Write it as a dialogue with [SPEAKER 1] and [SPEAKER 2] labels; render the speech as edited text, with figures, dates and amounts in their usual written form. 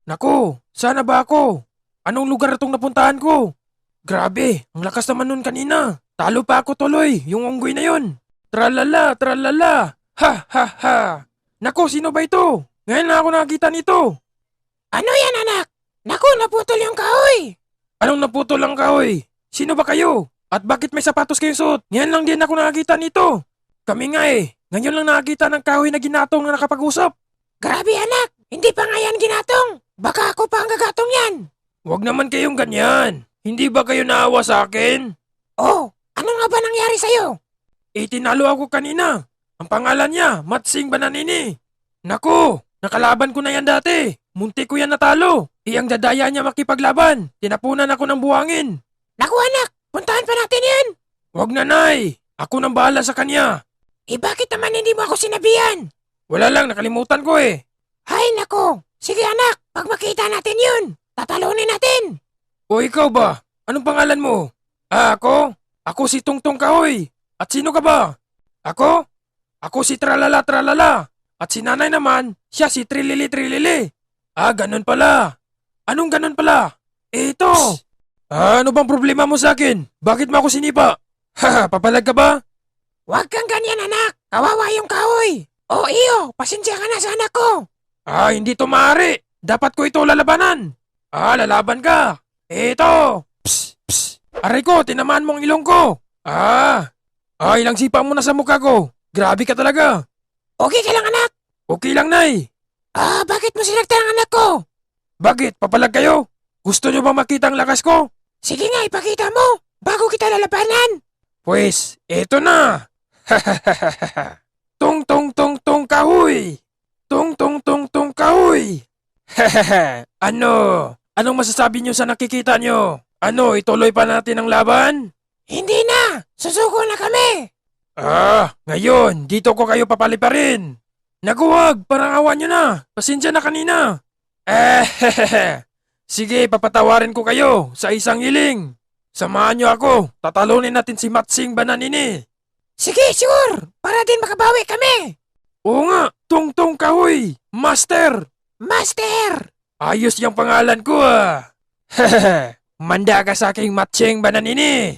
[SPEAKER 1] Naku, sana ba ako? Anong lugar itong napuntahan ko? Grabe, ang lakas naman nun kanina. Talo pa ako tuloy, yung unggoy na yun. Tralala, tralala. Ha, ha, ha. Naku, sino ba ito? Ngayon na ako nakakita nito.
[SPEAKER 2] Ano yan, anak? Naku, naputol yung kahoy!
[SPEAKER 1] Anong naputol ang kahoy? Sino ba kayo? At bakit may sapatos kayong suot? Ngayon lang din ako nakakita nito. Kami nga eh. Ngayon lang nakakita ng kahoy na ginatong na nakapag-usap.
[SPEAKER 2] Grabe, anak! Hindi pa nga yan ginatong! Baka ako pa ang gagatong yan!
[SPEAKER 1] Huwag naman kayong ganyan. Hindi ba kayo naawa sa akin?
[SPEAKER 2] Oh, ano nga ba nangyari sa'yo?
[SPEAKER 1] Tinalo ako kanina. Ang pangalan niya, Matsing Bananini. Naku, nakalaban ko na yan dati. Munti ko yan natalo. Ang dadaya niya makipaglaban. Tinapunan ako ng buhangin.
[SPEAKER 2] Naku, anak! Puntahan pa natin yan!
[SPEAKER 1] Huwag na, Nay. Ako nang bahala sa kanya.
[SPEAKER 2] Bakit naman hindi mo ako sinabihan?
[SPEAKER 1] Wala lang, nakalimutan ko eh.
[SPEAKER 2] Hay, naku! Sige, anak! Pag makita natin yun, tatalunin natin!
[SPEAKER 1] O ikaw ba? Anong pangalan mo? Ako? Ako si Tungtong Kahoy. At sino ka ba? Ako? Ako si Tralala Tralala. At si nanay naman, siya si Trilili Trilili. Ganun pala. Anong ganun pala? Ito. Ano bang problema mo sa akin? Bakit mo ako sinipa? Haha, papalag ka ba?
[SPEAKER 2] Huwag kang ganyan, anak! Kawawa yung kahoy! O iyo, pasensya ka na sa anak ko!
[SPEAKER 1] Hindi to maaari. Dapat ko ito lalabanan. Lalaban ka. Ito. Psst, psst. Aray ko, tinamaan mong ilong ko. Ilang sipa mo na sa mukha ko. Grabe ka talaga.
[SPEAKER 2] Okay ka lang, anak?
[SPEAKER 1] Okay lang, Nay.
[SPEAKER 2] Bakit mo sinaktan ang anak ko?
[SPEAKER 1] Bakit? Papalag kayo? Gusto nyo ba makita ang lakas ko?
[SPEAKER 2] Sige nga, ipakita mo! Bago kita lalabanan!
[SPEAKER 1] Pues, eto na! Tong tong tong tong kahoy! Tong tong tong tong kahoy! Ano? Anong masasabi nyo sa nakikita nyo? Ano, ituloy pa natin ang laban?
[SPEAKER 2] Hindi na! Susuko na kami!
[SPEAKER 1] Ngayon, dito ko kayo papaliparin. Naguwag, parang awan nyo na. Pasensya na kanina. Sige, papatawarin ko kayo sa isang hiling. Samahan nyo ako, tatalunin natin si Matsing Bananini.
[SPEAKER 2] Sige, sure! Para din makabawi kami!
[SPEAKER 1] Oo nga, Tungtong Kahoy, Master!
[SPEAKER 2] Master!
[SPEAKER 1] Ayos yung pangalan ko ah. Manda ka sa aking Matsing Bananini.